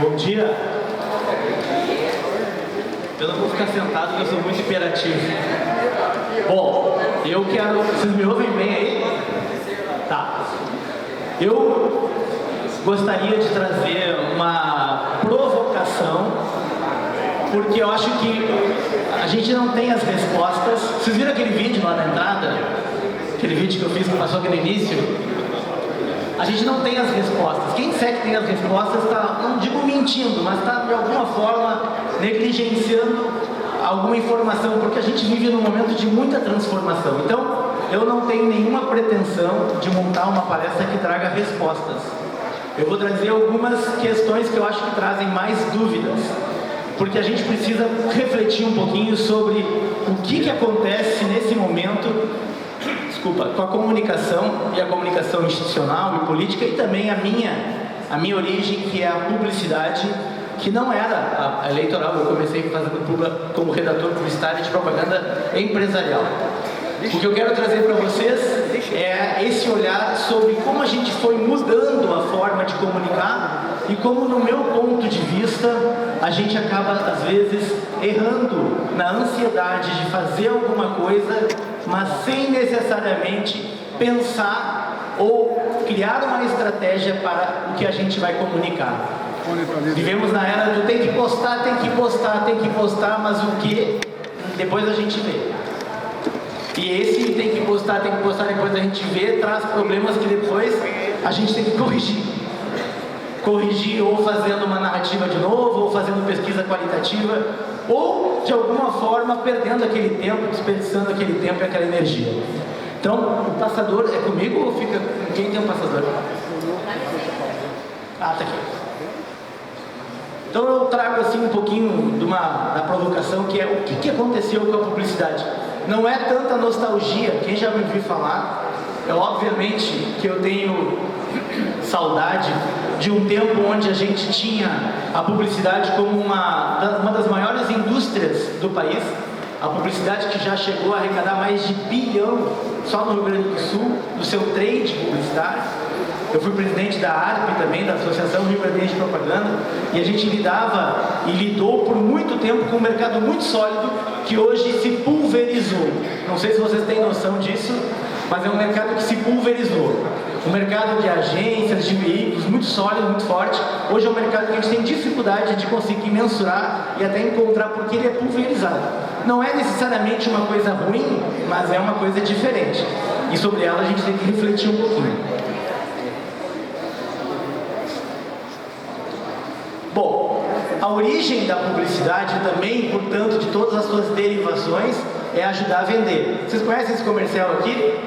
Bom dia. Eu não vou ficar sentado porque eu sou muito hiperativo. Bom, eu quero... Vocês me ouvem bem aí? Tá. Eu gostaria de trazer uma provocação, porque eu acho que a gente não tem as respostas. Vocês viram aquele vídeo lá na entrada? Aquele vídeo que eu fiz que passou aqui no início? A gente não tem as respostas. Quem disser que tem as respostas está, não digo mentindo, mas está de alguma forma negligenciando alguma informação, porque a gente vive num momento de muita transformação. Então, eu não tenho nenhuma pretensão de montar uma palestra que traga respostas. Eu vou trazer algumas questões que eu acho que trazem mais dúvidas, porque a gente precisa refletir um pouquinho sobre o que acontece nesse momento, com a comunicação e a comunicação institucional e política, e também a minha origem, que é a publicidade, que não era a eleitoral. Eu comecei fazendo como redator publicitário de propaganda empresarial. O que eu quero trazer para vocês é esse olhar sobre como a gente foi mudando a forma de comunicar e como, no meu ponto de vista, a gente acaba, às vezes, errando na ansiedade de fazer alguma coisa, mas sem necessariamente pensar ou criar uma estratégia para o que a gente vai comunicar. Vivemos na era do tem que postar, tem que postar, tem que postar, mas o que depois a gente vê. E esse tem que postar, depois a gente vê, traz problemas que depois a gente tem que corrigir. Corrigir ou fazendo uma narrativa de novo, ou fazendo pesquisa qualitativa, ou de alguma forma perdendo aquele tempo, desperdiçando aquele tempo e aquela energia. Então, o passador é comigo ou fica com quem tem um passador? Ah, tá aqui. Então eu trago assim um pouquinho da provocação, que é o que aconteceu com a publicidade. Não é tanta nostalgia, quem já me ouviu falar, é obviamente que eu tenho saudade de um tempo onde a gente tinha a publicidade como uma das maiores indústrias do país. A publicidade que já chegou a arrecadar mais de 1 bilhão só no Rio Grande do Sul, do seu trade publicitário. Eu fui presidente da ARP também, da Associação Rio Grande de Propaganda, e a gente lidava e lidou por muito tempo com um mercado muito sólido que hoje se pulverizou. Não sei se vocês têm noção disso, mas é um mercado que se pulverizou. Um mercado de agências, de veículos muito sólido, muito forte. Hoje é um mercado que a gente tem dificuldade de conseguir mensurar e até encontrar porque ele é pulverizado. Não é necessariamente uma coisa ruim, mas é uma coisa diferente. E sobre ela a gente tem que refletir um pouquinho. Bom, a origem da publicidade também, portanto, de todas as suas derivações, é ajudar a vender. Vocês conhecem esse comercial aqui?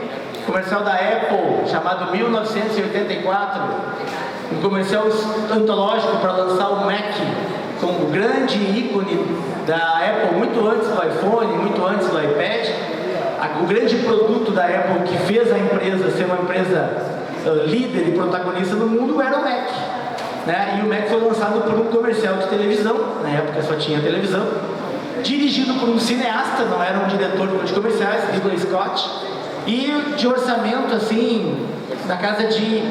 Comercial da Apple, chamado 1984, um comercial antológico para lançar o Mac como grande ícone da Apple, muito antes do iPhone, muito antes do iPad. O grande produto da Apple que fez a empresa ser uma empresa líder e protagonista no mundo era o Mac, né? E o Mac foi lançado por um comercial de televisão, na época só tinha televisão, dirigido por um cineasta, não era um diretor de comerciais, Ridley Scott, e de orçamento assim, na casa de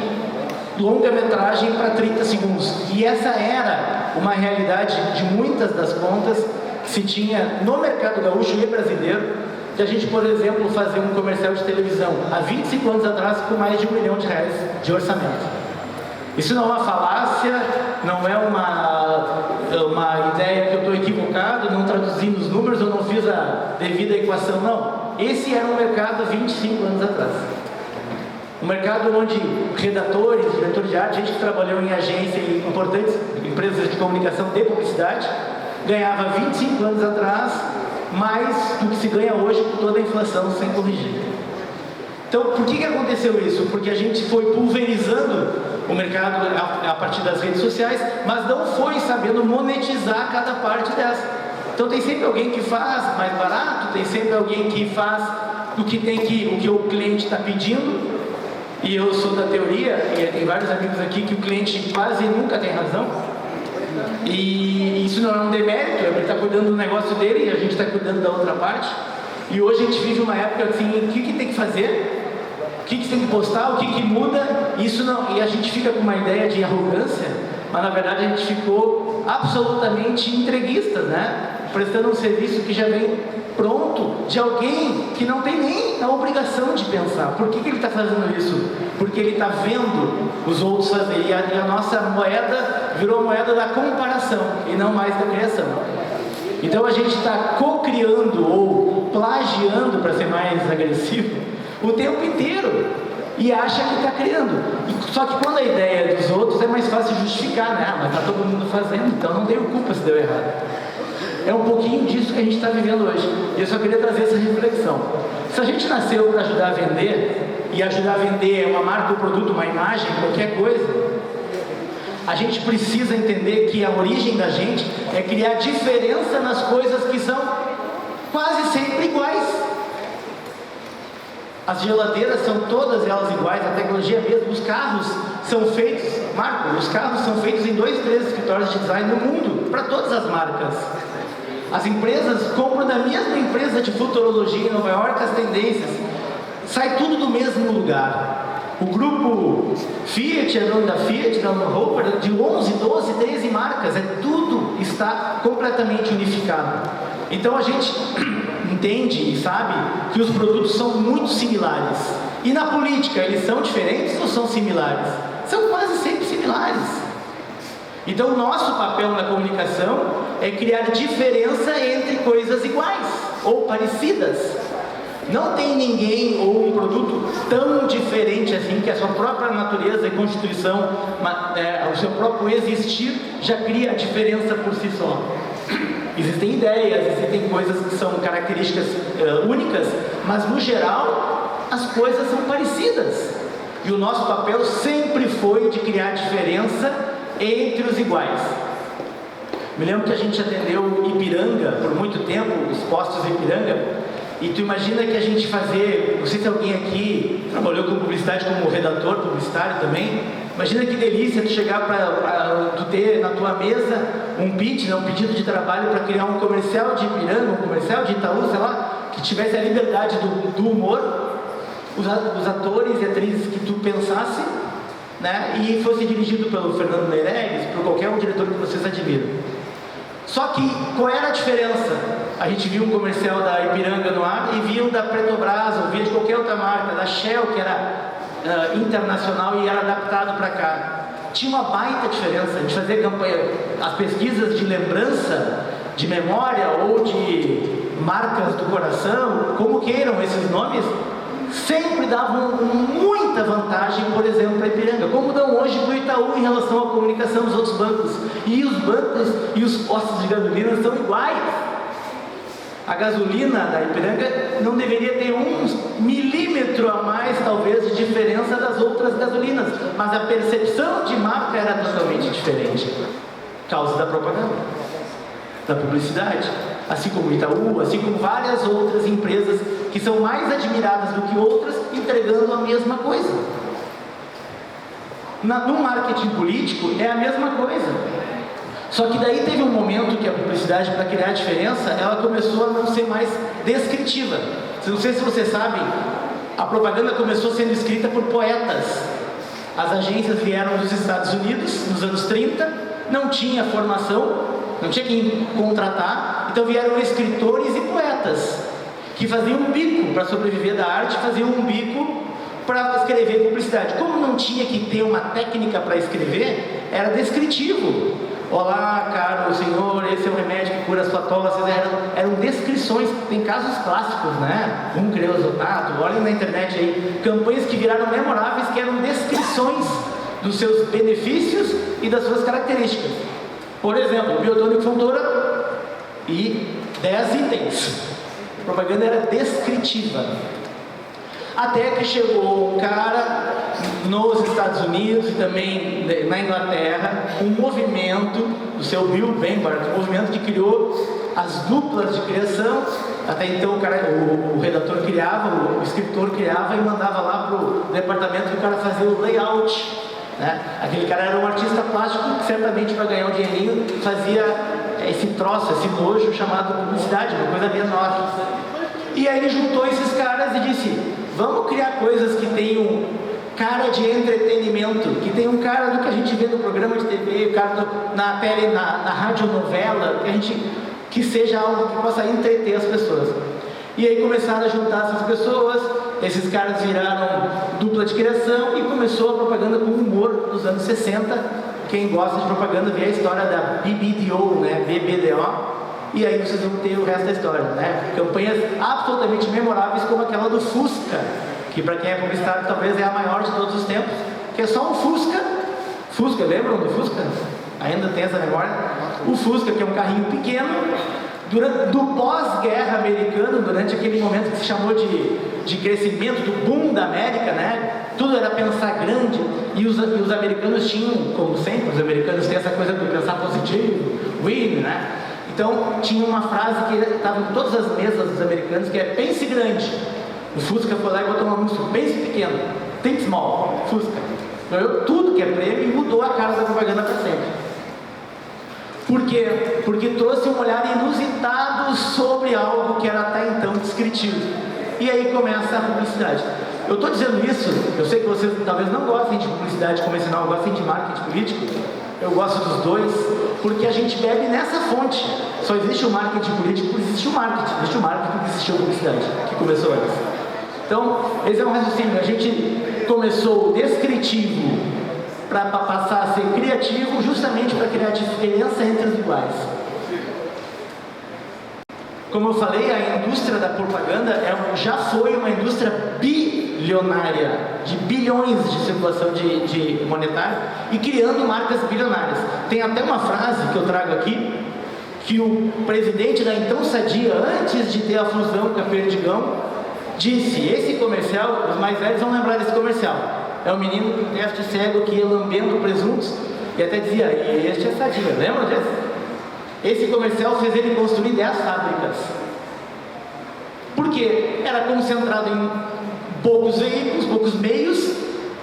longa-metragem para 30 segundos. E essa era uma realidade de muitas das contas que se tinha no mercado gaúcho e brasileiro, de a gente, por exemplo, fazer um comercial de televisão há 25 anos atrás com mais de R$1 milhão de orçamento. Isso não é uma falácia, não é uma ideia que eu estou equivocado, não traduzi nos números, eu não fiz a devida equação, não. Esse era um mercado 25 anos atrás. Um mercado onde redatores, diretores de arte, gente que trabalhou em agência e importantes empresas de comunicação de publicidade, ganhava 25 anos atrás mais do que se ganha hoje com toda a inflação sem corrigir. Então, por que aconteceu isso? Porque a gente foi pulverizando o mercado a partir das redes sociais, mas não foi sabendo monetizar cada parte dessa. Então tem sempre alguém que faz mais barato, tem sempre alguém que faz o que o cliente está pedindo, e eu sou da teoria, e tem vários amigos aqui que o cliente quase nunca tem razão, e isso não é um demérito, ele está cuidando do negócio dele e a gente está cuidando da outra parte. E hoje a gente vive uma época assim, o que tem que fazer? O que tem que postar? O que muda? Isso não, e a gente fica com uma ideia de arrogância mas na verdade a gente ficou absolutamente entreguistas, né? Prestando um serviço que já vem pronto, de alguém que não tem nem a obrigação de pensar. Por que ele está fazendo isso? Porque ele está vendo os outros fazer, e a nossa moeda virou a moeda da comparação, e não mais da criação. Então a gente está co-criando, ou plagiando, para ser mais agressivo, o tempo inteiro, e acha que está criando. Só que quando a ideia é dos outros, é mais fácil justificar, né? Mas está todo mundo fazendo, então não tenho culpa se deu errado. É um pouquinho disso que a gente está vivendo hoje. E eu só queria trazer essa reflexão. Se a gente nasceu para ajudar a vender, e ajudar a vender é uma marca, um produto, uma imagem, qualquer coisa, a gente precisa entender que a origem da gente é criar diferença nas coisas que são quase sempre iguais. As geladeiras são todas elas iguais, a tecnologia mesmo, os carros são feitos, Marco, os carros são feitos em 2, 3 escritórios de design no mundo, para todas as marcas. As empresas compram da mesma empresa de futurologia em Nova York as tendências, sai tudo do mesmo lugar. O grupo Fiat é dono da Fiat, da Rover, de 11, 12, 13 marcas, tudo está completamente unificado. Então a gente entende e sabe que os produtos são muito similares. E na política, eles são diferentes ou são similares? São quase sempre similares. Então o nosso papel na comunicação é criar diferença entre coisas iguais ou parecidas. Não tem ninguém ou um produto tão diferente assim, que a sua própria natureza e constituição, o seu próprio existir já cria a diferença por si só. Existem ideias, existem coisas que são características únicas, mas no geral as coisas são parecidas. E o nosso papel sempre foi de criar diferença entre os iguais. Me lembro que a gente atendeu Ipiranga por muito tempo, os postos Ipiranga, e tu imagina que a gente fazer, não sei se alguém aqui trabalhou com publicidade como redator publicitário também, imagina que delícia tu chegar para tu ter na tua mesa um pitch, um pedido de trabalho para criar um comercial de Ipiranga, um comercial de Itaú, sei lá, que tivesse a liberdade do humor, os atores e atrizes que tu pensasse, né, e fosse dirigido pelo Fernando Meirelles, por qualquer um diretor que vocês admiram. Só que, qual era a diferença? A gente viu um comercial da Ipiranga no ar e viu da Petrobras, ou via de qualquer outra marca, da Shell, que era internacional e era adaptado para cá. Tinha uma baita diferença. A gente fazia campanha, as pesquisas de lembrança, de memória ou de marcas do coração, como queiram esses nomes, sempre davam muita vantagem, por exemplo, para a Ipiranga, como dão hoje para o Itaú em relação à comunicação dos outros bancos. E os bancos e os postos de gasolina são iguais. A gasolina da Ipiranga não deveria ter uns milímetros a mais, talvez, de diferença das outras gasolinas, mas a percepção de marca era totalmente diferente, por causa da propaganda, da publicidade. Assim como o Itaú, assim como várias outras empresas que são mais admiradas do que outras, entregando a mesma coisa. No marketing político é a mesma coisa. Só que daí teve um momento que a publicidade, para criar a diferença, ela começou a não ser mais descritiva. Não sei se vocês sabem, a propaganda começou sendo escrita por poetas. As agências vieram dos Estados Unidos, nos anos 30, não tinha formação, não tinha quem contratar, então vieram escritores e poetas, que faziam um bico para sobreviver da arte, faziam um bico para escrever publicidade. Como não tinha que ter uma técnica para escrever, era descritivo. Olá, caro senhor, esse é o remédio que cura as sua tosse. Eram descrições, tem casos clássicos, né? Um creosotato, olhem na internet aí, campanhas que viraram memoráveis, que eram descrições dos seus benefícios e das suas características. Por exemplo, biotônico Fontoura e 10 itens. A propaganda era descritiva. Até que chegou um cara nos Estados Unidos e também na Inglaterra, um movimento do seu Bill Benbart, um movimento que criou as duplas de criação. Até então o redator criava, o escritor criava e mandava lá para o departamento que o cara fazia o layout, né? Aquele cara era um artista plástico que certamente para ganhar um dinheirinho fazia esse troço, esse nojo chamado publicidade, uma coisa menor. E aí ele juntou esses caras e disse: vamos criar coisas que tenham cara de entretenimento, que tem um cara do que a gente vê no programa de TV, o cara na tele, na radionovela, que seja algo que possa entreter as pessoas. E aí começaram a juntar essas pessoas, esses caras viraram dupla de criação e começou a propaganda com humor nos anos 60. Quem gosta de propaganda vê a história da BBDO, né? BBDO, e aí vocês vão ter o resto da história, né? Campanhas absolutamente memoráveis como aquela do Fusca, que para quem é publicitário talvez é a maior de todos os tempos, que é só um Fusca, lembram do Fusca? Ainda tem essa memória? O Fusca, que é um carrinho pequeno, do pós-guerra americano, durante aquele momento que se chamou de crescimento, do boom da América, né? Tudo era pensar grande, e os americanos tinham, como sempre, os americanos têm essa coisa de pensar positivo, win, né? Então, tinha uma frase que estava em todas as mesas dos americanos, que é pense grande. O Fusca foi lá e botou uma música, pense pequeno, think small, Fusca. Ganhou tudo que é prêmio e mudou a cara da propaganda para sempre. Por quê? Porque trouxe um olhar inusitado sobre algo que era até então descritivo. E aí começa a publicidade. Eu estou dizendo isso, eu sei que vocês talvez não gostem de publicidade convencional, gostem de marketing político. Eu gosto dos dois, porque a gente bebe nessa fonte. Só existe o marketing político porque existe o marketing. Existe o marketing porque existiu a publicidade, que começou antes. Então, esse é um raciocínio. A gente começou o descritivo para passar a ser criativo, justamente para criar diferença entre os iguais. Como eu falei, a indústria da propaganda já foi uma indústria bilionária, de bilhões de circulação de monetário e criando marcas bilionárias. Tem até uma frase que eu trago aqui, que o presidente da então Sadia, antes de ter a fusão com a Perdigão, disse: esse comercial, os mais velhos vão lembrar desse comercial, é um menino com teste cego que ia lambendo presuntos, e até dizia, e este é Sadia, lembra disso? Esse comercial fez ele construir 10 fábricas. Por quê? Era concentrado em poucos veículos, poucos meios,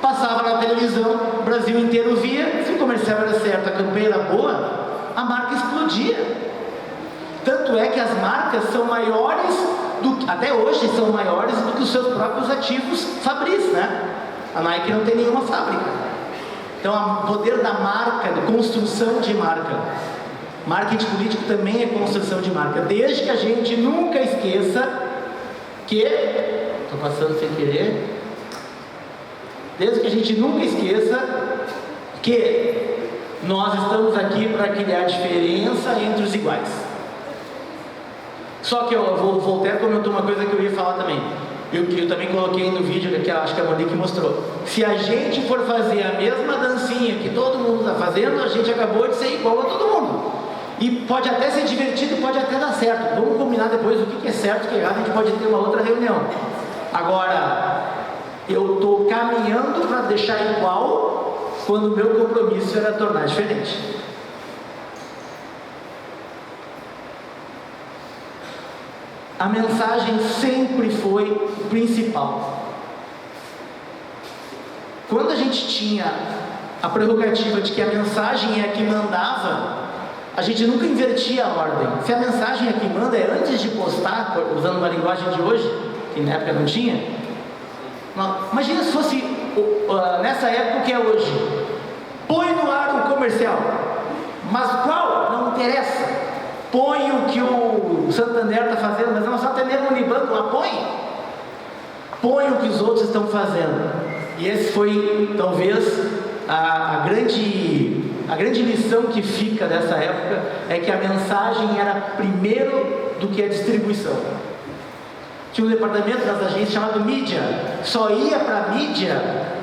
passava na televisão, o Brasil inteiro via, se o comercial era certo, a campanha era boa, a marca explodia. Tanto é que as marcas são maiores, até hoje são maiores do que os seus próprios ativos fabris, né? A Nike não tem nenhuma fábrica. Então, o poder da marca, de construção de marca. Marketing político também é construção de marca. Desde que a gente nunca esqueça que... Estou passando sem querer. Desde que a gente nunca esqueça que nós estamos aqui para criar diferença entre os iguais. Só que o Voltaire comentou uma coisa que eu ia falar também. Que eu também coloquei no vídeo, que acho que a Monique mostrou. Se a gente for fazer a mesma dancinha que todo mundo está fazendo, a gente acabou de ser igual a todo mundo. E pode até ser divertido, pode até dar certo. Vamos combinar depois o que é certo e o que é errado, a gente pode ter uma outra reunião. Agora, eu estou caminhando para deixar igual quando o meu compromisso era tornar diferente. A mensagem sempre foi o principal. Quando a gente tinha a prerrogativa de que a mensagem é a que mandava, a gente nunca invertia a ordem. Se a mensagem é a que manda é antes de postar, usando uma linguagem de hoje, que na época não tinha. Imagina se fosse nessa época o que é hoje. Põe no ar um comercial. Mas qual? Não interessa. Põe o que o Santander está fazendo, mas não, o Santander no Unibanco lá, põe o que os outros estão fazendo. E esse foi, talvez, a grande lição que fica dessa época, é que a mensagem era primeiro do que a distribuição. Tinha um departamento das agências chamado mídia, só ia para a mídia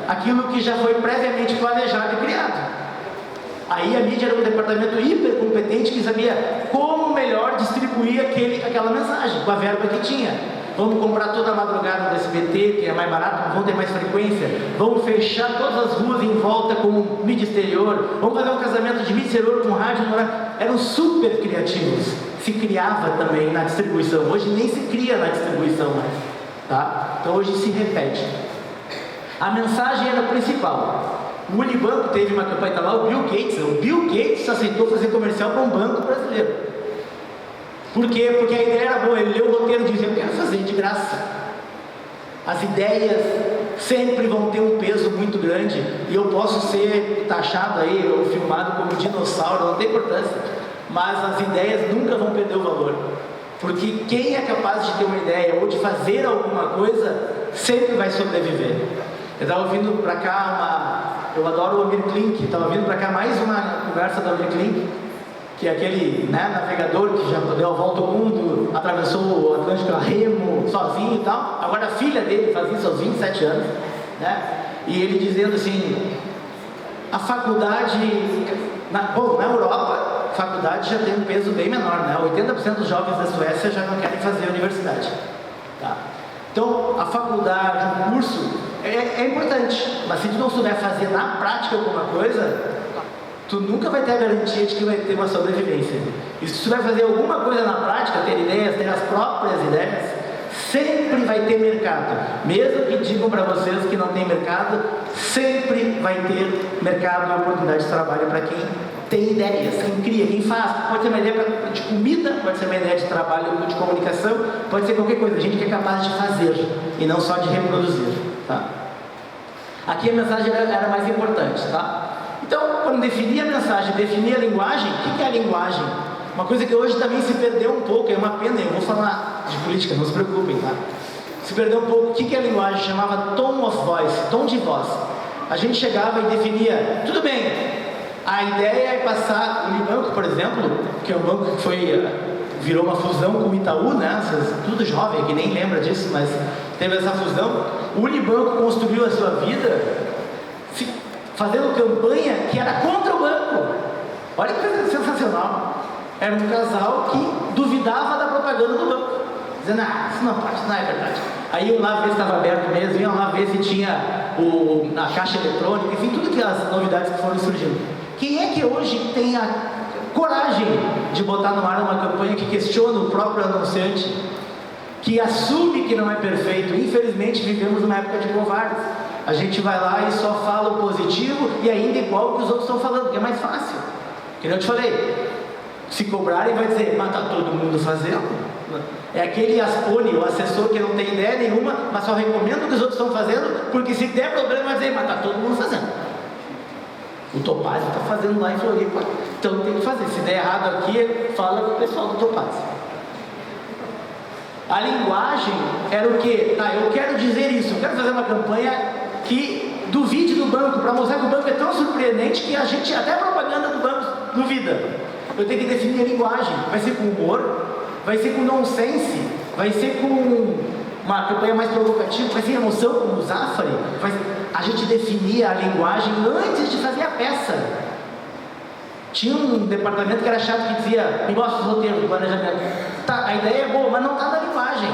aquilo que já foi previamente planejado e criado. Aí a mídia era um departamento hiper competente que sabia como melhor distribuir aquela mensagem, com a verba que tinha. Vamos comprar toda a madrugada do SBT, que é mais barato, vamos ter mais frequência. Vamos fechar todas as ruas em volta com mídia exterior. Vamos fazer um casamento de mídia exterior com rádio. Eram super criativos. Se criava também na distribuição. Hoje nem se cria na distribuição mais. Tá? Então hoje se repete. A mensagem era a principal. O Unibanco teve uma campanha, tá lá o Bill Gates. O Bill Gates aceitou fazer comercial para um banco brasileiro. Por quê? Porque a ideia era boa. Ele leu o roteiro e disse: eu quero fazer de graça. As ideias sempre vão ter um peso muito grande, e eu posso ser taxado aí, ou filmado como dinossauro, não tem importância, mas as ideias nunca vão perder o valor, porque quem é capaz de ter uma ideia ou de fazer alguma coisa, sempre vai sobreviver. Eu estava ouvindo para cá eu adoro o Amir Klink, estava vindo para cá mais uma conversa do Amir Klink, que é aquele, né, navegador que já deu a volta ao mundo, atravessou o Atlântico a remo, sozinho e tal. Agora a filha dele faz isso aos 27 anos, né? E ele dizendo assim, a faculdade, na Europa, a faculdade já tem um peso bem menor, né? 80% dos jovens da Suécia já não querem fazer universidade, tá? Então, a faculdade, o curso, é importante, mas se tu não souber fazer na prática alguma coisa, tu nunca vai ter a garantia de que vai ter uma sobrevivência. E se tu vai fazer alguma coisa na prática, ter ideias, ter as próprias ideias, sempre vai ter mercado. Mesmo que digam para vocês que não tem mercado, sempre vai ter mercado e oportunidade de trabalho para quem tem ideias, quem cria, quem faz. Pode ser uma ideia de comida, pode ser uma ideia de trabalho, de comunicação, pode ser qualquer coisa. A gente que é capaz de fazer e não só de reproduzir, tá? Aqui a mensagem era mais importante, tá? Então, quando definir a mensagem, definir a linguagem, o que é a linguagem? Uma coisa que hoje também se perdeu um pouco, é uma pena, eu vou falar de política, não se preocupem, tá? Se perdeu um pouco, o que é a linguagem? Chamava tone of voice, tom de voz. A gente chegava e definia, tudo bem, a ideia é passar, o Unibanco, por exemplo, que é um banco que virou uma fusão com o Itaú, né? Tudo jovem que nem lembra disso, mas teve essa fusão. O Unibanco construiu a sua vida fazendo campanha que era contra o banco. Olha que coisa sensacional. Era um casal que duvidava da propaganda do banco, dizendo, isso não pode, isso não é verdade. Aí iam lá ver se estava aberto mesmo, iam lá ver se tinha a caixa eletrônica, enfim, tudo que as novidades que foram surgindo. Quem é que hoje tem a coragem de botar no ar uma campanha que questiona o próprio anunciante, que assume que não é perfeito? Infelizmente vivemos numa época de covardes. A gente vai lá e só fala o positivo e ainda igual o que os outros estão falando, que é mais fácil. Que eu te falei, se cobrarem vai dizer, mas está todo mundo fazendo. É aquele Aspone, o assessor que não tem ideia nenhuma, mas só recomenda o que os outros estão fazendo, porque se der problema vai dizer, mas está todo mundo fazendo. O Topazio está fazendo lá em Floripa, então tem que fazer. Se der errado aqui, fala com o pessoal do Topazio. A linguagem era o quê? Tá, eu quero dizer isso, eu quero fazer uma campanha que duvide do banco, para mostrar que o banco é tão surpreendente que a gente, até a propaganda do banco duvida. Eu tenho que definir a linguagem, vai ser com humor, vai ser com nonsense, vai ser com uma campanha mais provocativa, vai ser emoção como o Zafari. A gente definia a linguagem antes de fazer a peça. Tinha um departamento que era chato que dizia, me mostra os roteiros do planejamento. Tá, a ideia é boa, mas não está na linguagem.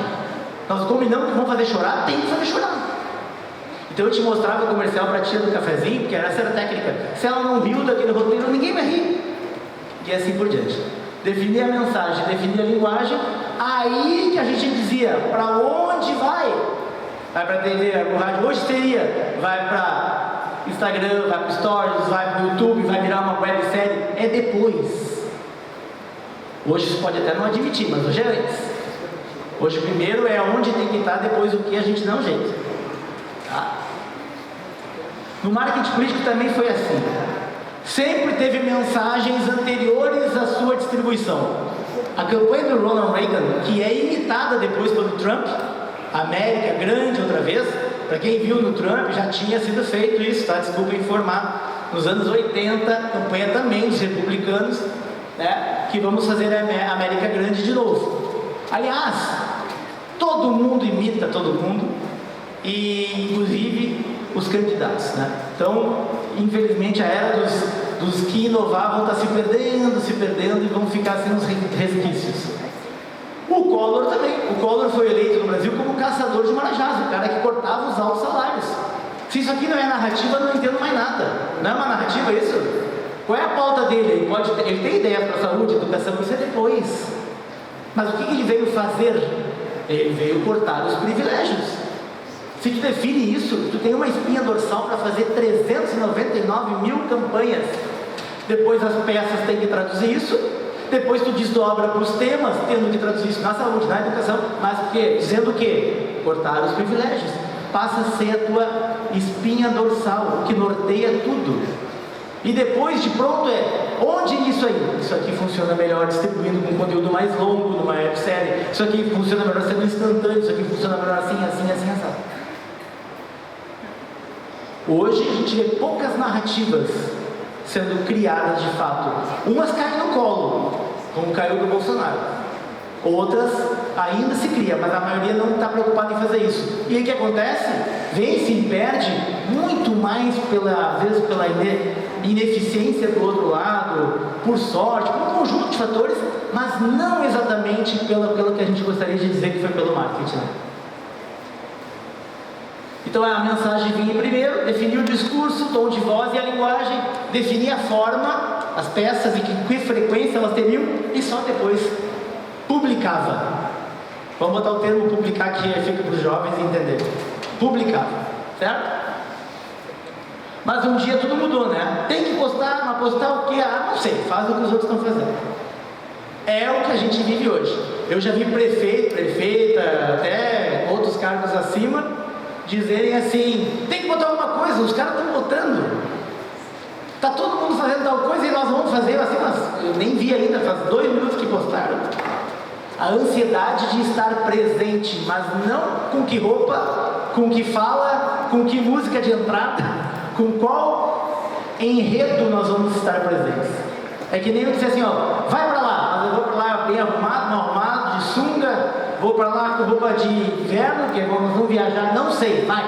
Nós combinamos que vamos fazer chorar, tem que fazer chorar. Então eu te mostrava o comercial para a tia do cafezinho, porque essa era a técnica. Se ela não riu daquele roteiro, ninguém vai rir. E assim por diante. Definir a mensagem, definir a linguagem, aí que a gente dizia, para onde vai? Vai para a TV, vai para o rádio, hoje seria, vai para Instagram, vai para Stories, vai para o YouTube, vai virar uma websérie, é depois. Hoje isso pode até não admitir, mas hoje é antes. Hoje o primeiro é onde tem que estar, depois o que a gente dá um jeito. Tá? No marketing político também foi assim. Sempre teve mensagens anteriores à sua distribuição. A campanha do Ronald Reagan, que é imitada depois pelo Trump, América grande outra vez, para quem viu no Trump, já tinha sido feito isso, tá? Desculpa informar. Nos anos 80, campanha também dos republicanos, né? Que vamos fazer a América grande de novo. Aliás, todo mundo imita todo mundo, e inclusive os candidatos, né? Então, infelizmente, a era dos que inovavam está se perdendo e vão ficar sendo os resquícios. O Collor também. O Collor foi eleito no Brasil como caçador de marajás, o cara que cortava os altos salários. Se isso aqui não é narrativa, eu não entendo mais nada. Não é uma narrativa isso? Qual é a pauta dele? Ele tem ideias para saúde, educação, isso é depois. Mas o que ele veio fazer? Ele veio cortar os privilégios. Se tu define isso, tu tem uma espinha dorsal para fazer 399 mil campanhas. Depois as peças têm que traduzir isso. Depois tu desdobra para os temas, tendo que traduzir isso na saúde, na educação. Mas o quê? Dizendo o quê? Cortar os privilégios. passa a ser a tua espinha dorsal, o que norteia tudo. E depois de pronto onde isso aí? Isso aqui funciona melhor distribuindo com conteúdo mais longo, numa websérie. Isso aqui funciona melhor sendo instantâneo, isso aqui funciona melhor assim, assim. Hoje a gente vê poucas narrativas sendo criadas de fato. Umas caem no colo, como caiu do Bolsonaro. Outras ainda se cria, mas a maioria não está preocupada em fazer isso. E aí o que acontece? Vem-se e perde muito mais às vezes pela ineficiência do outro lado, por sorte, por um conjunto de fatores, mas não exatamente pelo que a gente gostaria de dizer que foi pelo marketing. Né? Então a mensagem vinha primeiro, definir o discurso, o tom de voz e a linguagem, definir a forma, as peças e que frequência elas teriam, e só depois publicava. Vamos botar o termo publicar que fica para os jovens entenderem. Publicava, certo? Mas um dia tudo mudou, né? Tem que postar, mas postar o quê? Não sei, faz o que os outros estão fazendo. É o que a gente vive hoje. Eu já vi prefeito, prefeita, até outros cargos acima, dizerem assim, tem que botar alguma coisa, os caras estão botando. Está todo mundo fazendo tal coisa e nós vamos fazer assim, mas eu nem vi ainda, faz 2 minutos que postaram. A ansiedade de estar presente, mas não com que roupa, com que fala, com que música de entrada, com qual enredo nós vamos estar presentes. É que nem eu disse assim, vai para lá, mas eu vou para lá bem arrumado, de sunga, vou para lá com roupa de inverno, que nós vamos viajar, não sei, vai.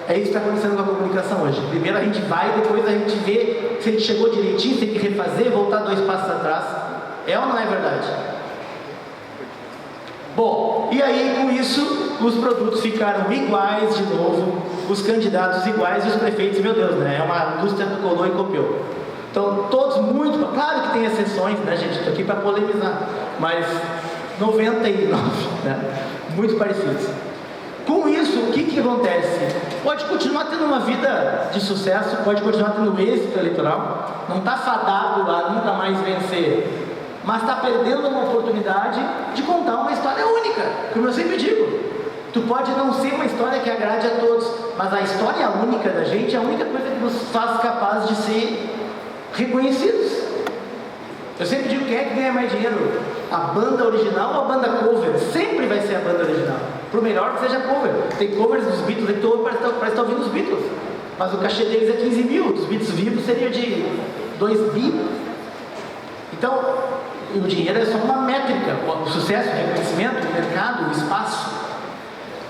É isso que está acontecendo com a comunicação hoje. Primeiro a gente vai, depois a gente vê se a gente chegou direitinho, tem que refazer, voltar 2 passos atrás. É ou não é verdade? Bom, e aí com isso os produtos ficaram iguais de novo, os candidatos iguais e os prefeitos, meu Deus, né? É uma indústria que colou e copiou. Então todos muito, claro que tem exceções, né gente? Estou aqui para polemizar, mas 99, né? Muito parecidos. Com isso, o que acontece? Pode continuar tendo uma vida de sucesso, pode continuar tendo êxito eleitoral, não está fadado a nunca mais vencer, mas está perdendo uma oportunidade de contar uma história única, como eu sempre digo. Tu pode não ser uma história que agrade a todos, mas a história única da gente é a única coisa que nos faz capazes de ser reconhecidos. Eu sempre digo, quem é que ganha mais dinheiro? A banda original ou a banda cover? Sempre vai ser a banda original. Por melhor que seja cover. Tem covers dos Beatles que tu parece estar ouvindo os Beatles. Mas o cachê deles é 15 mil. Dos Beatles vivos seria de 2 bi. Então, o dinheiro é só uma métrica. O sucesso, o reconhecimento, o mercado, o espaço.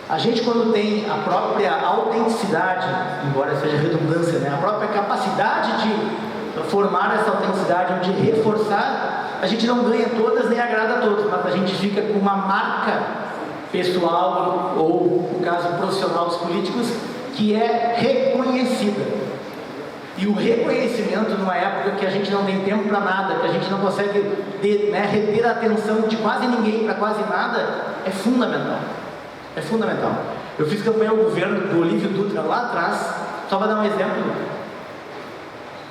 A gente, quando tem a própria autenticidade, embora seja redundância, né? A própria capacidade de formar essa autenticidade, ou de reforçar, a gente não ganha todas nem agrada a todos, mas a gente fica com uma marca pessoal ou, no caso profissional dos políticos, que é reconhecida. E o reconhecimento numa época que a gente não tem tempo para nada, que a gente não consegue reter a atenção de quase ninguém para quase nada, é fundamental. É fundamental. Eu fiz campanha ao governo do Olívio Dutra lá atrás, só para dar um exemplo.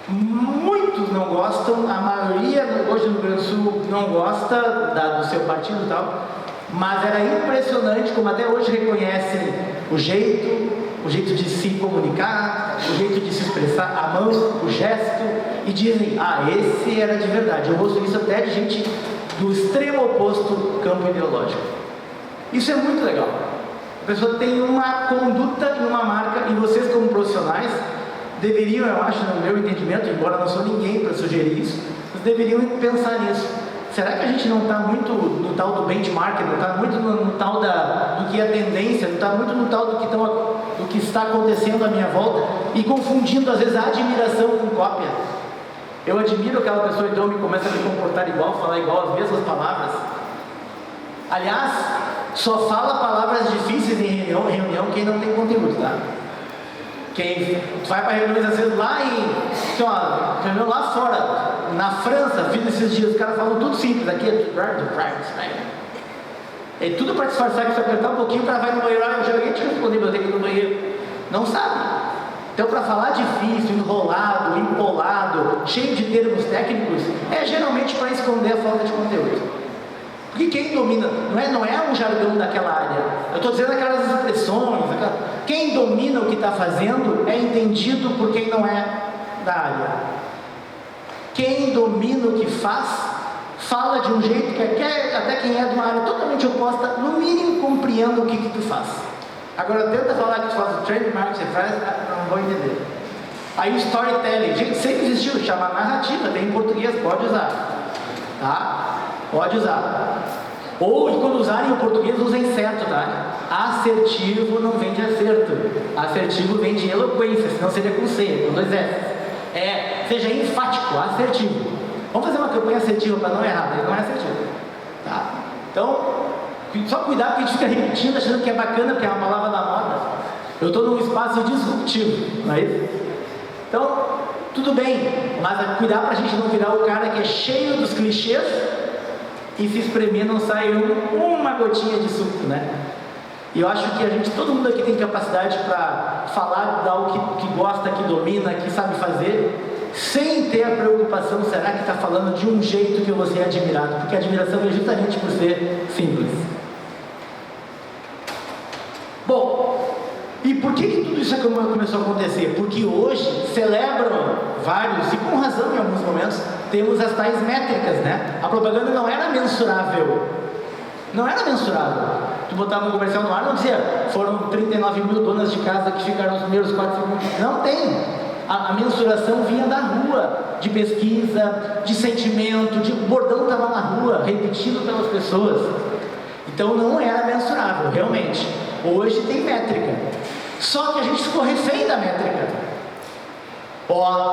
Muitos não gostam, a maioria hoje no Rio Grande do Sul não gosta do seu partido e tal, mas era impressionante como até hoje reconhecem o jeito de se comunicar, o jeito de se expressar, a mão, o gesto, e dizem, esse era de verdade. Eu ouço isso até de gente do extremo oposto do campo ideológico. Isso é muito legal. A pessoa tem uma conduta e uma marca, e vocês como profissionais deveriam, eu acho, no meu entendimento, embora não sou ninguém para sugerir isso, mas deveriam pensar nisso. Será que a gente não está muito no tal do benchmark, não está muito no tal do que é tendência, não está muito no tal do que está acontecendo à minha volta, e confundindo às vezes a admiração com cópia? Eu admiro aquela pessoa então me começa a me comportar igual, falar igual, as mesmas palavras. Aliás, só fala palavras difíceis em reunião quem não tem conteúdo, tá? Quem vai para reuniões às vezes lá reunião lá fora, na França, fiz esses dias, os caras falam tudo simples, aqui é tudo practice, né? É tudo para disfarçar que se apertar um pouquinho o cara vai no banheiro, eu já ninguém te responder, mas eu tenho que ir no banheiro. Não sabe. Então para falar difícil, enrolado, empolado, cheio de termos técnicos, é geralmente para esconder a falta de conteúdo. Porque quem domina, não é um jargão daquela área, eu estou dizendo aquelas expressões, quem domina o que está fazendo é entendido por quem não é da área. Quem domina o que faz, fala de um jeito que até quem é de uma área totalmente oposta, no mínimo compreenda o que tu faz. Agora tenta falar que tu faz o trade marketing, não vou entender. Aí o storytelling, gente, sempre existiu, chama narrativa, tem em português, pode usar, tá? Pode usar. Ou quando usarem o português, usem certo, tá? Assertivo não vem de acerto. Assertivo vem de eloquência, senão seria com C, com 2 S. Seja enfático, assertivo. Vamos fazer uma campanha assertiva para não errar, ele não é assertivo. Tá? Então, só cuidado porque a gente fica repetindo, achando que é bacana, porque é uma palavra da moda. Eu estou num espaço disruptivo, não é isso? Então, tudo bem, mas cuidar para a gente não virar o cara que é cheio dos clichês e se espremer não sai uma gotinha de suco, né? E eu acho que todo mundo aqui tem capacidade para falar de algo que gosta, que domina, que sabe fazer, sem ter a preocupação, será que está falando de um jeito que eu vou ser admirado? Porque a admiração é justamente por ser simples. Bom, e por que tudo isso começou a acontecer? Porque hoje celebram vários, e com razão em alguns momentos, temos as tais métricas, né? A propaganda não era mensurável. Não era mensurável. Tu botava um comercial no ar, não dizia, foram 39 mil donas de casa que ficaram nos primeiros 4 segundos. Não tem. A mensuração vinha da rua, de pesquisa, de sentimento, o bordão estava na rua, repetido pelas pessoas. Então não era mensurável, realmente. Hoje tem métrica. Só que a gente ficou refém da métrica.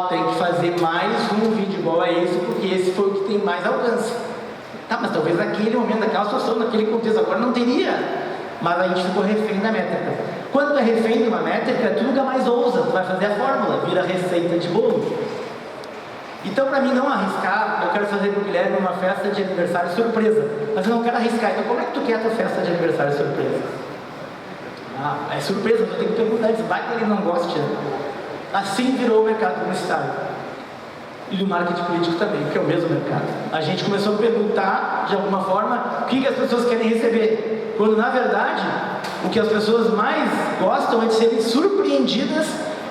Tem que fazer mais um vídeo igual a esse, porque esse foi o que tem mais alcance. Tá, mas talvez naquele momento, naquela situação, naquele contexto, agora não teria. Mas a gente ficou refém da métrica. Quando tu é refém de uma métrica, tu nunca mais ousa, tu vai fazer a fórmula, vira receita de bolo. Então, para mim não arriscar, eu quero fazer com o Guilherme uma festa de aniversário surpresa. Mas eu não quero arriscar. Então, como é que tu quer a tua festa de aniversário surpresa? É surpresa, eu tenho que perguntar, vai que ele não goste. Assim virou o mercado publicitário. E do marketing político também, que é o mesmo mercado. A gente começou a perguntar, de alguma forma, o que as pessoas querem receber. Quando, na verdade, o que as pessoas mais gostam é de serem surpreendidas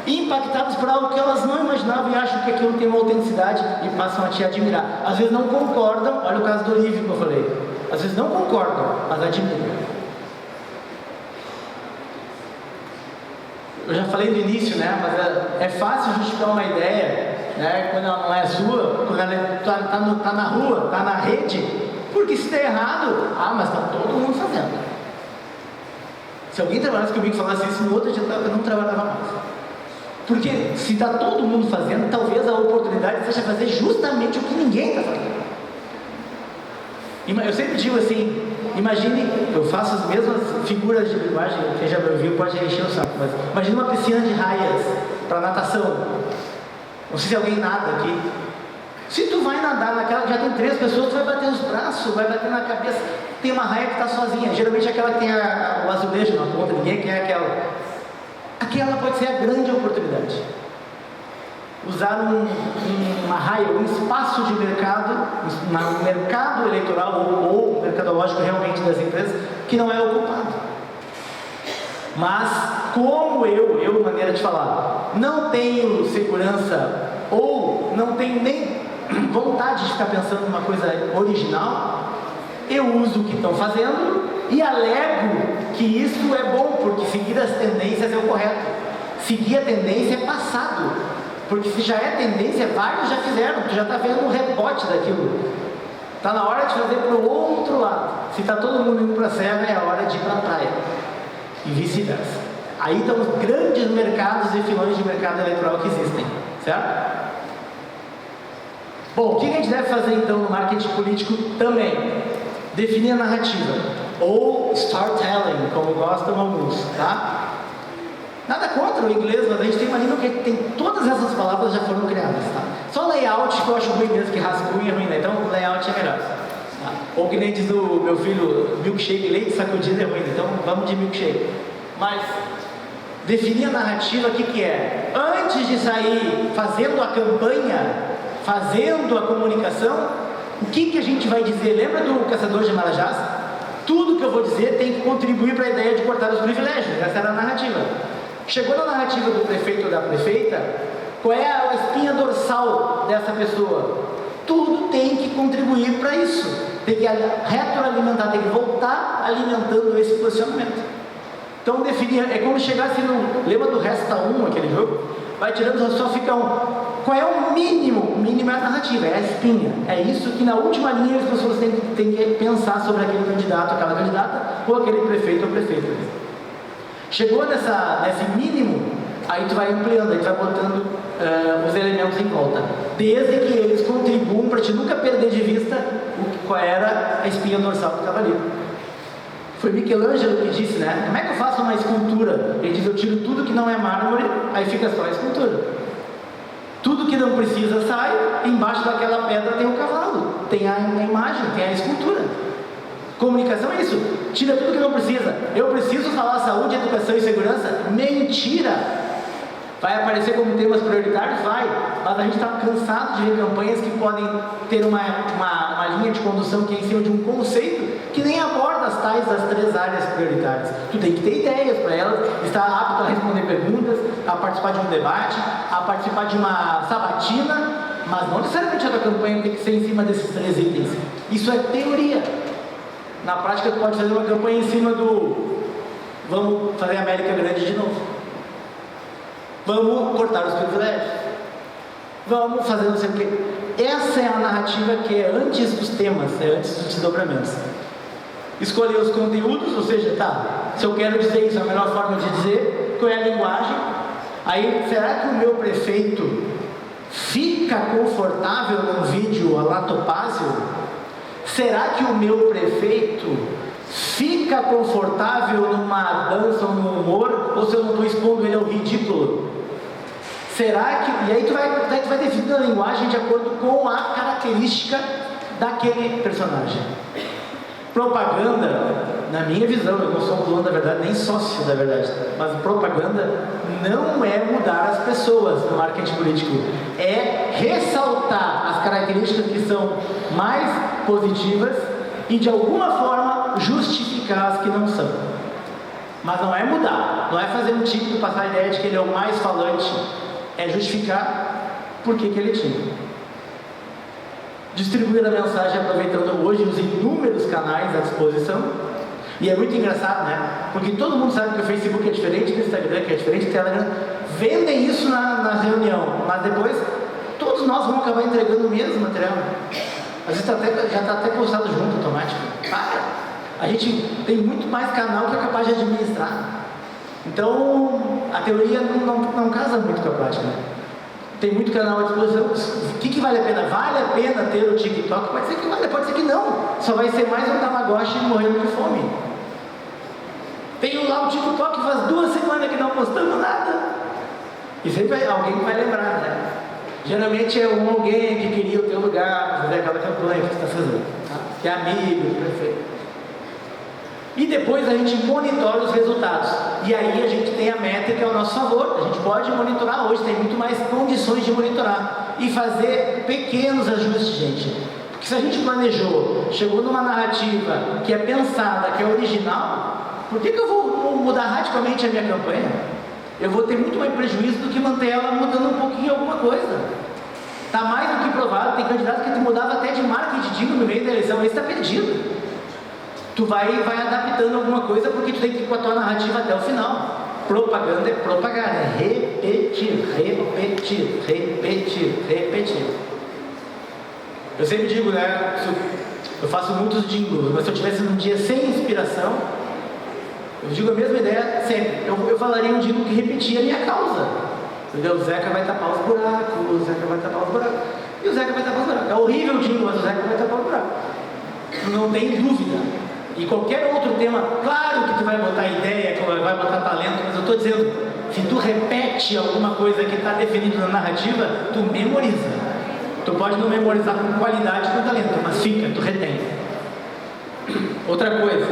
e impactadas por algo que elas não imaginavam e acham que aquilo tem uma autenticidade e passam a te admirar. Às vezes não concordam, olha o caso do Olívio que eu falei. Às vezes não concordam, mas admiram. Eu já falei no início, né? Mas é fácil justificar uma ideia, né? Quando ela não é sua, quando ela tá na rua, tá na rede, porque se der errado, mas tá todo mundo fazendo. Se alguém trabalhasse comigo e falasse isso, no outro dia eu não trabalhava mais. Porque se está todo mundo fazendo, talvez a oportunidade seja fazer justamente o que ninguém está fazendo. Eu sempre digo assim, imagine, eu faço as mesmas figuras de linguagem, quem já me ouviu pode encher o saco, mas imagine uma piscina de raias para natação. Não sei se alguém nada aqui. Se tu vai nadar naquela que já tem 3 pessoas, tu vai bater os braços, vai bater na cabeça. Tem uma raia que está sozinha, geralmente aquela que tem o azulejo na ponta, ninguém quer aquela. Aquela pode ser a grande oportunidade. Usar uma raia, um espaço de mercado, um mercado eleitoral ou mercadológico realmente das empresas, que não é ocupado. Mas, como eu, maneira de falar, não tenho segurança ou não tenho nem vontade de ficar pensando numa coisa original, eu uso o que estão fazendo e alego que isso é bom, porque seguir as tendências é o correto. Seguir a tendência é passado. Porque se já é tendência, vários já fizeram, tu já está vendo um rebote daquilo. Está na hora de fazer para o outro lado. Se está todo mundo indo para a serra, é a hora de ir para a praia. E vice-versa. Aí estão os grandes mercados e filões de mercado eleitoral que existem. Certo? Bom, o que a gente deve fazer então no marketing político também? Definir a narrativa. Ou storytelling, como gostam alguns. Tá? Nada contra o inglês, mas a gente tem uma língua que tem todas essas palavras já foram criadas, tá? Só layout que eu acho ruim mesmo, que rascunho é ruim, né? Então layout é melhor. Tá? Ou que nem diz o meu filho, milkshake, leite sacudido é ruim, então vamos de milkshake. Mas definir a narrativa, o que é? Antes de sair fazendo a campanha, fazendo a comunicação, O que a gente vai dizer? Lembra do caçador de Marajás? Tudo que eu vou dizer tem que contribuir para a ideia de cortar os privilégios. Essa era a narrativa. Chegou na narrativa do prefeito ou da prefeita, qual é a espinha dorsal dessa pessoa? Tudo tem que contribuir para isso. Tem que retroalimentar, tem que voltar alimentando esse posicionamento. Então, definir, é como chegasse no... Lembra do Resta 1, aquele jogo? Vai tirando, só fica um... Qual é o mínimo? O mínimo é a narrativa, é a espinha. É isso que na última linha as pessoas têm que pensar sobre aquele candidato, aquela candidata, ou aquele prefeito ou prefeita. Chegou nesse mínimo, aí tu vai ampliando, aí tu vai botando os elementos em volta. Desde que eles contribuam para te nunca perder de vista qual era a espinha dorsal que estava ali. Foi Michelangelo que disse, né? Como é que eu faço uma escultura? Ele diz, eu tiro tudo que não é mármore, aí fica só a escultura. Tudo que não precisa sai, embaixo daquela pedra tem o cavalo, tem a imagem, tem a escultura. Comunicação é isso, tira tudo que não precisa. Eu preciso falar saúde, educação e segurança? Mentira! Vai aparecer como temas prioritários? Vai, mas a gente está cansado de ver campanhas que podem ter uma linha de condução que é em cima de um conceito que nem aborda as tais das 3 áreas prioritárias. Tu tem que ter ideias para elas, estar apto a responder perguntas, a participar de um debate, a participar de uma sabatina, mas não necessariamente a tua campanha tem que ser em cima desses 3 itens. Isso é teoria. Na prática, tu pode fazer uma campanha em cima do vamos fazer a América grande de novo. Vamos cortar os privilégios. Vamos fazer não sei o quê. Essa é a narrativa que é antes dos temas, é antes dos desdobramentos. Escolher os conteúdos, ou seja, tá, se eu quero dizer isso, a melhor forma de dizer, qual é a linguagem? Aí, será que o meu prefeito fica confortável num vídeo a la Topázio? Será que o meu prefeito fica confortável numa dança ou no humor, ou se eu não estou expondo ele ao ridículo? Será que... E aí tu vai definindo a linguagem de acordo com a característica daquele personagem. Propaganda, na minha visão, eu não sou um dono da verdade, nem sócio da verdade, mas propaganda não é mudar as pessoas no marketing político, é ressaltar as características que são mais positivas e de alguma forma justificar as que não são. Mas não é mudar, não é fazer um título passar a ideia de que ele é o mais falante, é justificar por que ele tinha. Distribuir a mensagem aproveitando hoje os inúmeros canais à disposição. E é muito engraçado, né? Porque todo mundo sabe que o Facebook é diferente do Instagram, que é diferente do Telegram. Vendem isso na reunião, mas depois todos nós vamos acabar entregando o mesmo material. Às vezes já está até postado junto, automático. A gente tem muito mais canal que é capaz de administrar. Então, a teoria não casa muito com a prática. Tem muito canal à disposição. O que vale a pena? Vale a pena ter o TikTok? Pode ser que vale, pode ser que não. Só vai ser mais um Tamagotchi morrendo de fome. Tenho lá o TikTok, faz 2 semanas que não postamos nada. E sempre alguém vai lembrar, né? Geralmente é alguém que queria o teu lugar para fazer aquela campanha que você está fazendo, tá? Que é amigo, prefeito. E depois a gente monitora os resultados. E aí a gente tem a métrica ao nosso favor. A gente pode monitorar hoje, tem muito mais condições de monitorar. E fazer pequenos ajustes, gente. Porque se a gente planejou, chegou numa narrativa que é pensada, que é original, por que eu vou mudar radicalmente a minha campanha? Eu vou ter muito mais prejuízo do que manter ela mudando um pouquinho alguma coisa. Está mais do que provado, tem candidato que tu mudava até de marca e de digo no meio da eleição, esse está perdido. Tu vai adaptando alguma coisa porque tu tem que ir com a tua narrativa até o final. Propaganda é propagar, é repetir, repetir, repetir, repetir. Eu sempre digo, né, eu faço muitos jingles, mas se eu tivesse um dia sem inspiração, eu digo a mesma ideia sempre. Eu falaria um jingle que repetia a minha causa. Entendeu? O Zeca vai tapar os buracos, o Zeca vai tapar os buracos, e o Zeca vai tapar os buracos. É horrível o jingle, mas o Zeca vai tapar os buracos. Não tem dúvida. E qualquer outro tema, claro que tu vai botar ideia, vai botar talento, mas eu estou dizendo, se tu repete alguma coisa que está definido na narrativa, tu memoriza. Tu pode não memorizar com qualidade, com talento, mas fica, tu retém. Outra coisa,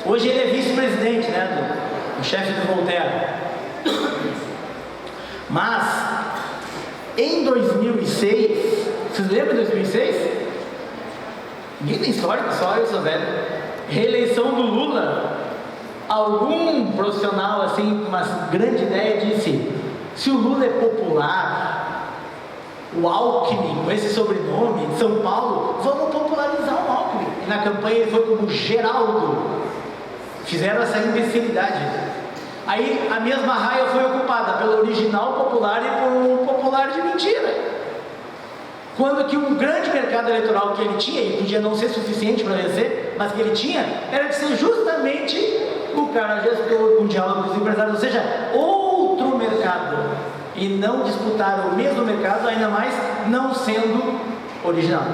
hoje ele é vice-presidente, né, do chefe do Voltaire. Mas, em 2006, vocês lembram de 2006? Ninguém tem histórico, só eu sou velho. Reeleição do Lula. Algum profissional, assim, com uma grande ideia, disse: se o Lula é popular, o Alckmin, com esse sobrenome, de São Paulo, vamos popularizar o Alckmin. E na campanha ele foi como Geraldo. Fizeram essa imbecilidade. Aí a mesma raia foi ocupada pelo original popular e por um popular de mentira. Quando que um grande mercado eleitoral que ele tinha, e podia não ser suficiente para vencer, mas que ele tinha, era de ser justamente o cara gestor, com diálogo com os empresários, ou seja, outro mercado, e não disputar o mesmo mercado, ainda mais não sendo original.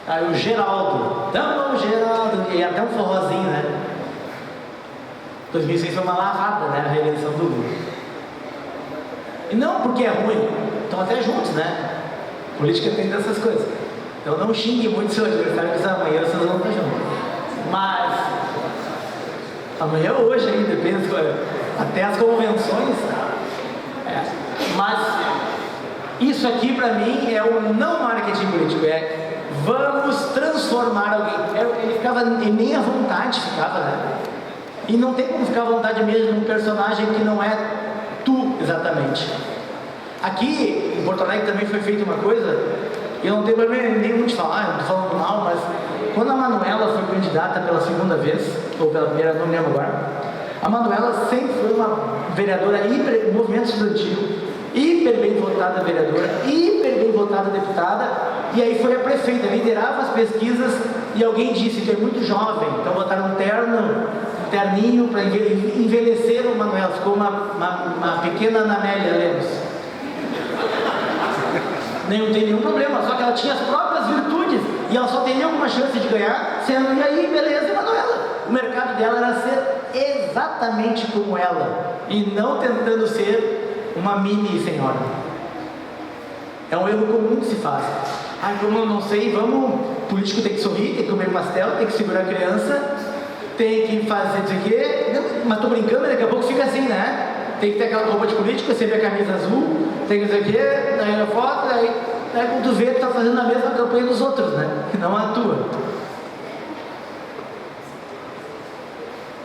Aí o Geraldo, então o Geraldo, e até um forrozinho, né? 2006 foi uma lavada, né? A reeleição do Lula. E não porque é ruim, estão até juntos, né? Política tem dessas coisas. Então não xingue muito seu adversário, porque amanhã vocês vão estar juntos. Mas amanhã ou hoje ainda, depende, até as convenções. Mas isso aqui para mim é o não marketing político, é vamos transformar alguém. Ele nem à vontade ficava, né? E não tem como ficar à vontade mesmo num personagem que não é tu exatamente. Aqui em Porto Alegre também foi feita uma coisa, e eu não tenho problema nenhum de falar, eu não estou falando mal, mas quando a Manuela foi candidata pela segunda vez, ou pela primeira, não me lembro agora, a Manuela sempre foi uma vereadora movimento estudantil, hiper bem votada vereadora, hiper bem votada deputada, e aí foi a prefeita, liderava as pesquisas, e alguém disse: tu é muito jovem, então botaram um terninho para envelhecer o Manuela, ficou uma pequena Anamélia Lemos. Não tem nenhum problema, só que ela tinha as próprias virtudes e ela só teria alguma chance de ganhar sendo, e aí, beleza, Manuela. O mercado dela era ser exatamente como ela e não tentando ser uma mini senhora. É um erro comum que se faz. Ai, como eu não sei, político tem que sorrir, tem que comer pastel, tem que segurar a criança, tem que fazer isso aqui, mas tô brincando, daqui a pouco fica assim, né? Tem que ter aquela roupa de político, sempre a camisa azul, tem que dizer o quê, daí a foto, daí quando tu vê, tu tá fazendo a mesma campanha dos outros, né? Que não a tua.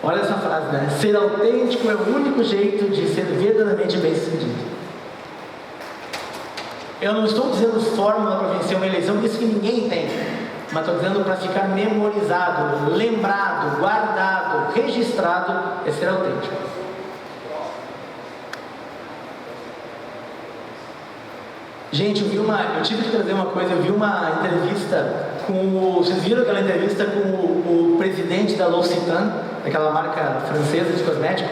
Olha essa frase, né? Ser autêntico é o único jeito de ser verdadeiramente bem-sucedido. Eu não estou dizendo fórmula para vencer uma eleição, isso que ninguém tem. Mas estou dizendo para ficar memorizado, lembrado, guardado, registrado, é ser autêntico. Gente, eu tive que trazer uma coisa, eu vi uma entrevista vocês viram aquela entrevista com o presidente da L'Occitane, daquela marca francesa de cosmético?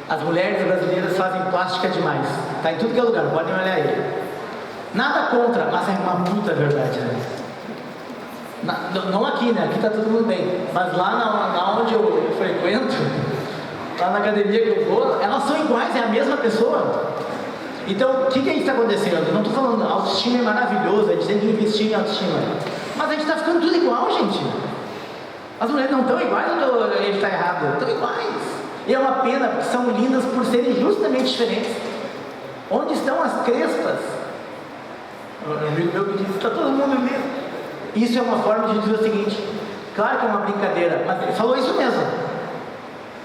As mulheres brasileiras fazem plástica demais, tá em tudo que é lugar, podem olhar aí. Nada contra, mas é uma puta verdade, né? Não aqui, né? Aqui tá todo mundo bem, mas lá onde eu frequento, lá na academia que eu vou, elas são iguais, é a mesma pessoa. Então, o que está acontecendo? Eu não estou falando, a autoestima é maravilhosa, a gente tem que investir em autoestima. Mas a gente está ficando tudo igual, gente. As mulheres não estão iguais ou ele está errado? Estão iguais. E é uma pena, porque são lindas por serem justamente diferentes. Onde estão as crespas? Um amigo meu que disse: está todo mundo mesmo. Isso é uma forma de dizer o seguinte: claro que é uma brincadeira, mas ele falou isso mesmo.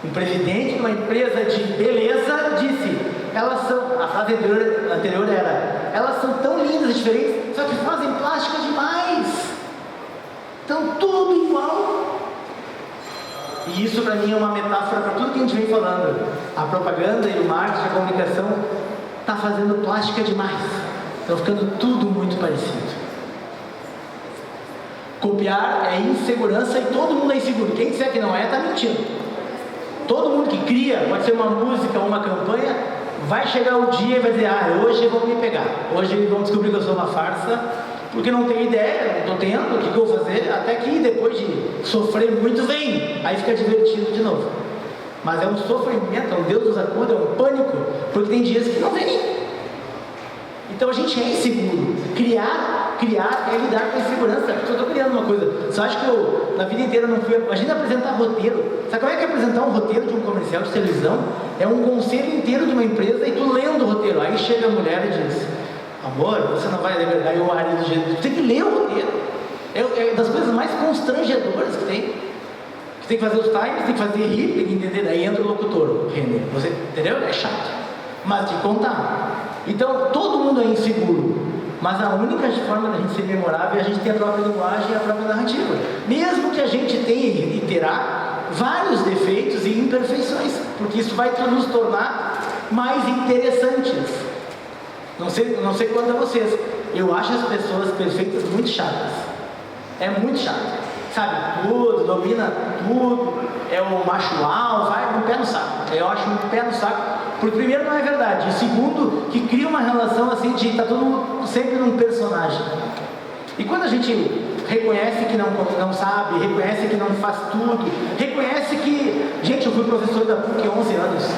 Um presidente de uma empresa de beleza disse: a frase anterior era: elas são tão lindas e diferentes, só que fazem plástica demais, estão tudo igual. E isso para mim é uma metáfora para tudo que a gente vem falando. A propaganda e o marketing, a comunicação está fazendo plástica demais, estão ficando tudo muito parecido. Copiar é insegurança e todo mundo é inseguro. Quem disser que não é, está mentindo. Todo mundo que cria, pode ser uma música ou uma campanha, vai chegar o dia e vai dizer: hoje vão me pegar, hoje vão descobrir que eu sou uma farsa, porque não tenho ideia, não estou tendo, o que eu vou fazer, até que depois de sofrer muito vem, aí fica divertido de novo. Mas é um sofrimento, é um Deus nos acuda, é um pânico, porque tem dias que não vem. Então a gente é inseguro. Criar é lidar com a insegurança. Eu estou criando uma coisa. Você acha que eu, na vida inteira, não fui... Imagina apresentar roteiro. Sabe como é que é apresentar um roteiro de um comercial de televisão? É um conselho inteiro de uma empresa e tu lendo o roteiro. Aí chega a mulher e diz: amor, você não vai lembrar. Aí o marido diz: tu tem que ler o roteiro. É das coisas mais constrangedoras que tem. Que tem que fazer os times, tem que fazer rir, tem que entender. Daí entra o locutor, o Renner. Você entendeu? É chato. Mas tem que contar. Então, todo mundo é inseguro. Mas a única forma da gente ser memorável é a gente ter a própria linguagem e a própria narrativa. Mesmo que a gente tenha e terá vários defeitos e imperfeições, porque isso vai nos tornar mais interessantes. Não sei quanto a vocês, eu acho as pessoas perfeitas muito chatas. É muito chato. Sabe tudo, domina tudo, é o macho alfa, vai um pé no saco. Eu acho um pé no saco. Porque primeiro não é verdade, e segundo, que cria uma relação assim de estar todo mundo sempre num personagem. E quando a gente reconhece que não sabe, reconhece que não faz tudo, reconhece que... Gente, eu fui professor da PUC há 11 anos.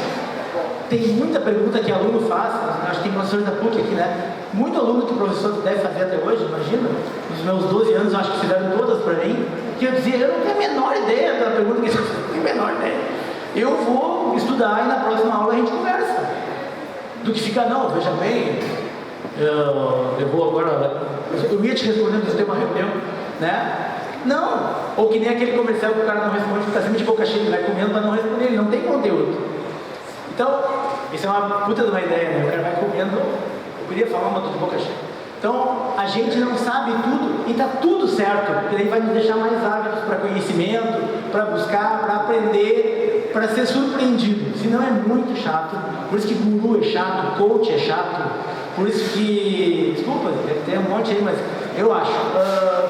Tem muita pergunta que aluno faz, acho que tem professores da PUC aqui, né? Muito aluno que o professor deve fazer até hoje, imagina. Nos meus 12 anos, eu acho que fizeram todas para mim, que eu dizia, eu não tenho a menor ideia da pergunta que você fez, não tenho a menor ideia. Eu vou estudar e na próxima aula a gente conversa. Do que ficar, não, veja bem, eu vou agora, eu ia te responder, mas tem uma reunião, né? Não, ou que nem aquele comercial que o cara não responde, que está sempre de boca cheia, ele vai comendo, mas não responder, ele não tem conteúdo. Então, isso é uma puta de uma ideia, né? O cara vai comendo, eu queria falar, mas tô de boca cheia. Então, a gente não sabe tudo e está tudo certo, porque daí vai nos deixar mais ávidos para conhecimento, para buscar, para aprender, para ser surpreendido. Senão é muito chato. Por isso que guru é chato, coach é chato, por isso que... Desculpa, tem um monte aí, mas eu acho.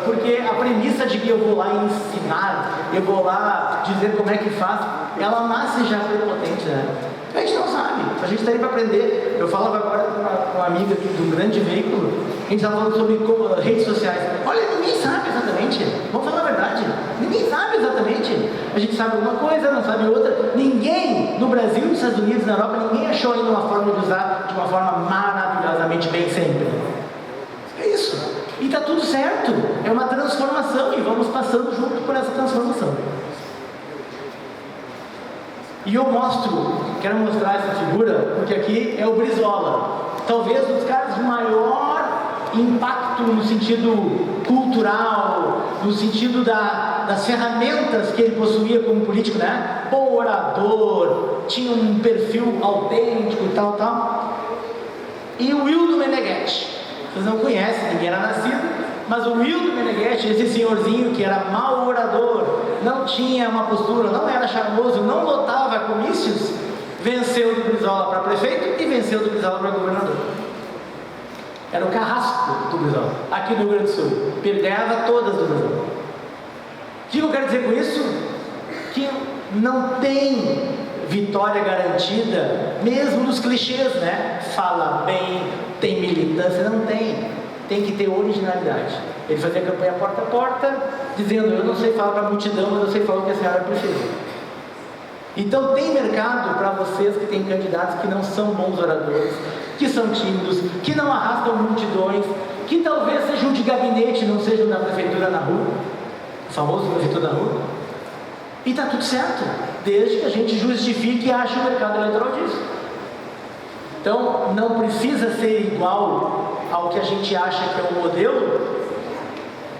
Porque a premissa de que eu vou lá ensinar, eu vou lá dizer como é que faz, ela nasce já prepotente, né? A gente não sabe, a gente está aí para aprender. Eu falava agora com uma amiga aqui de um grande veículo, a gente estava falando sobre redes sociais. Olha, ninguém sabe exatamente, vamos falar a verdade, ninguém sabe exatamente. A gente sabe uma coisa, não sabe outra. Ninguém, no Brasil, nos Estados Unidos, na Europa, ninguém achou ainda uma forma de usar de uma forma maravilhosamente bem sempre. É isso. E está tudo certo, é uma transformação e vamos passando junto por essa transformação. E eu quero mostrar essa figura, porque aqui é o Brizola, talvez um dos caras de maior impacto no sentido cultural, no sentido das ferramentas que ele possuía como político, né? Bom orador, tinha um perfil autêntico e tal. E o Wildo Meneghetti, vocês não conhecem, ninguém era nascido, mas o Wildo Meneghetti, esse senhorzinho que era mau orador, não tinha uma postura, não era charmoso, não lotava comícios, venceu do Brizola para prefeito e venceu do Brizola para governador. Era o carrasco do Brizola, aqui no Rio Grande do Sul. Perdava todas do Brizola. O que eu quero dizer com isso? Que não tem vitória garantida, mesmo nos clichês, né? Fala bem, tem militância, não tem. Tem que ter originalidade. Ele fazia campanha porta a porta, dizendo, eu não sei falar para a multidão, mas eu sei falar o que a senhora precisa. Então tem mercado para vocês que têm candidatos que não são bons oradores, que são tímidos, que não arrastam multidões, que talvez sejam de gabinete, não sejam da prefeitura na rua, o famoso prefeitura na rua. E está tudo certo, desde que a gente justifique e ache o mercado eleitoral disso. Então, não precisa ser igual ao que a gente acha que é o modelo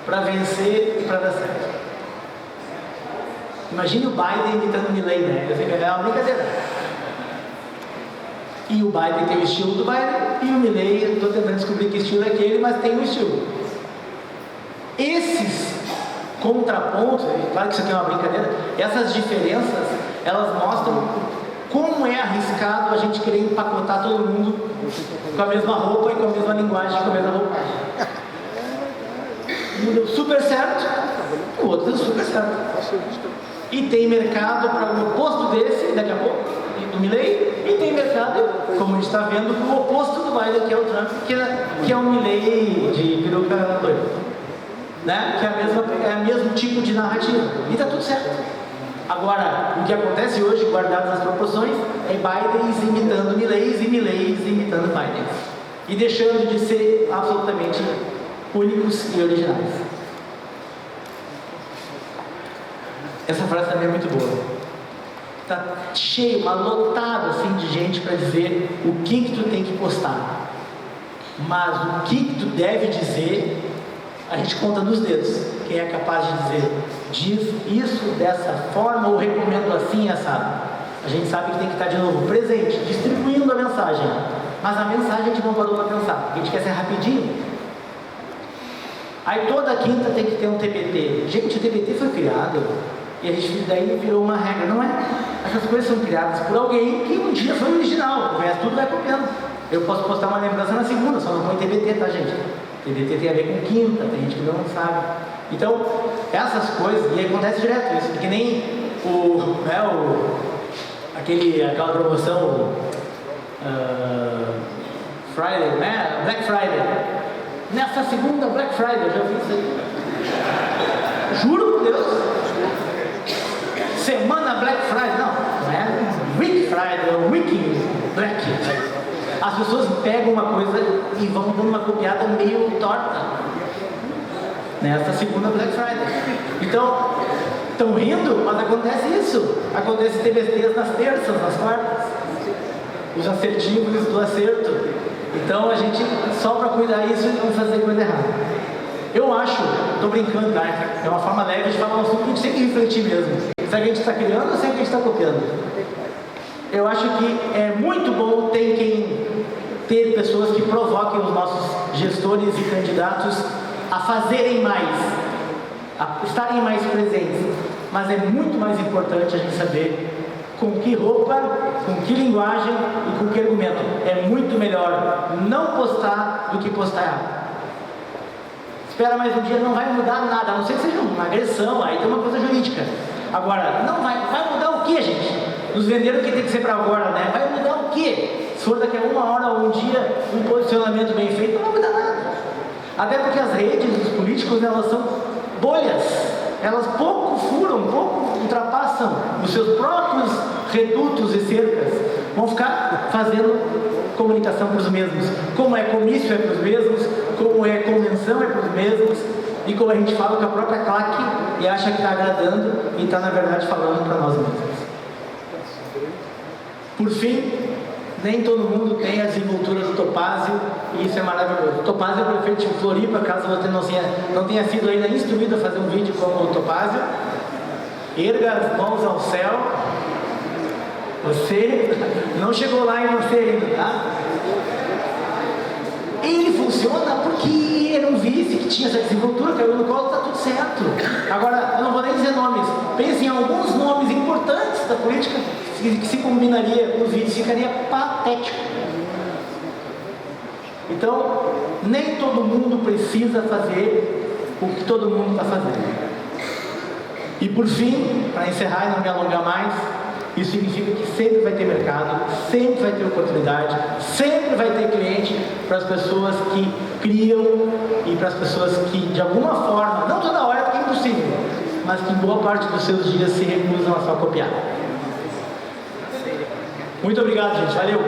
para vencer e para dar certo. Imagine o Biden imitando o Milley, né? Eu sei que é uma brincadeira. E o Biden tem o estilo do Biden, e o Milley, eu estou tentando descobrir que estilo é aquele, mas tem um estilo. Esses contrapontos, claro que isso aqui é uma brincadeira, essas diferenças, elas mostram como é arriscado a gente querer empacotar todo mundo com a mesma roupa e com a mesma linguagem, com a mesma roupagem. Um deu super certo, o outro deu super certo. E tem mercado para o oposto desse, daqui a pouco, do Milley, e tem mercado, como a gente está vendo, para o oposto do Biden, que é o Trump, que é o Milley de peruca loira, né? Que é o mesmo tipo de narrativa. E está tudo certo. Agora, o que acontece hoje, guardadas as proporções, é Biden imitando Milley e Milley imitando Biden. E deixando de ser absolutamente únicos e originais. Essa frase também é muito boa. Está cheio, lotado assim de gente para dizer o que tu tem que postar. Mas o que tu deve dizer a gente conta nos dedos quem é capaz de dizer, diz isso dessa forma ou recomendo assim, assado. A gente sabe que tem que estar de novo presente, distribuindo a mensagem. Mas a mensagem a gente não parou para pensar, a gente quer ser rapidinho. Aí toda quinta tem que ter um TBT. Gente, o TBT foi criado e a gente daí virou uma regra, não é? Essas coisas são criadas por alguém que um dia foi original, o resto tudo vai copiando. Eu posso postar uma lembrança na segunda, só não põe TBT, tá, gente? TBT tem a ver com quinta, tem gente que não sabe. Então, essas coisas, e acontece direto isso, que nem aquela promoção Friday, né? Black Friday. Nessa segunda Black Friday, eu já vi isso aí. Juro por Deus. Semana Black Friday, não é Week Friday, ou Week Black. As pessoas pegam uma coisa e vão dando uma copiada meio torta. Nessa segunda Black Friday. Então, estão rindo, mas acontece isso. Acontece TBTs nas terças, nas quartas. Os assertivos do acerto. Então a gente, só para cuidar isso e não fazer coisa errada. Eu acho, estou brincando, tá? É uma forma leve de falar um assunto que a gente tem que refletir mesmo. Se a gente está criando ou se a gente está copiando? Eu acho que é muito bom ter pessoas que provoquem os nossos gestores e candidatos a fazerem mais, a estarem mais presentes. Mas é muito mais importante a gente saber com que roupa, com que linguagem e com que argumento. É muito melhor não postar do que postar. Espera mais um dia, não vai mudar nada, a não ser que seja uma agressão, aí tem uma coisa jurídica. Agora, não vai mudar o que, gente? Nos venderam que tem que ser para agora, né? Vai mudar o que? Se for daqui a uma hora ou um dia, um posicionamento bem feito, não vai mudar nada. Até porque as redes dos políticos, elas são bolhas. Elas pouco furam, pouco ultrapassam os seus próprios redutos e cercas. Vão ficar fazendo comunicação para os mesmos. Como é comício é para os mesmos, como é convenção é para os mesmos, e como a gente fala com a própria claque e acha que está agradando e está na verdade falando para nós mesmos. Por fim, nem todo mundo tem a desenvoltura do Topázio, e isso é maravilhoso. O Topázio é o prefeito de Floripa, caso você não tenha sido ainda instruído a fazer um vídeo como o Topázio. Erga as mãos ao céu. Você não chegou lá em você ainda, tá? Ele funciona porque era um vice que tinha essa desenvoltura, caiu no colo, está tudo certo. Agora, eu não vou nem dizer nomes. Pense em alguns nomes importantes da política que se combinaria nos vídeos, ficaria patético. Então, nem todo mundo precisa fazer o que todo mundo está fazendo. E por fim, para encerrar e não me alongar mais, isso significa que sempre vai ter mercado, sempre vai ter oportunidade, sempre vai ter cliente para as pessoas que criam e para as pessoas que de alguma forma, não toda hora porque é impossível, mas que em boa parte dos seus dias se recusam a só copiar. Muito obrigado, gente. Valeu!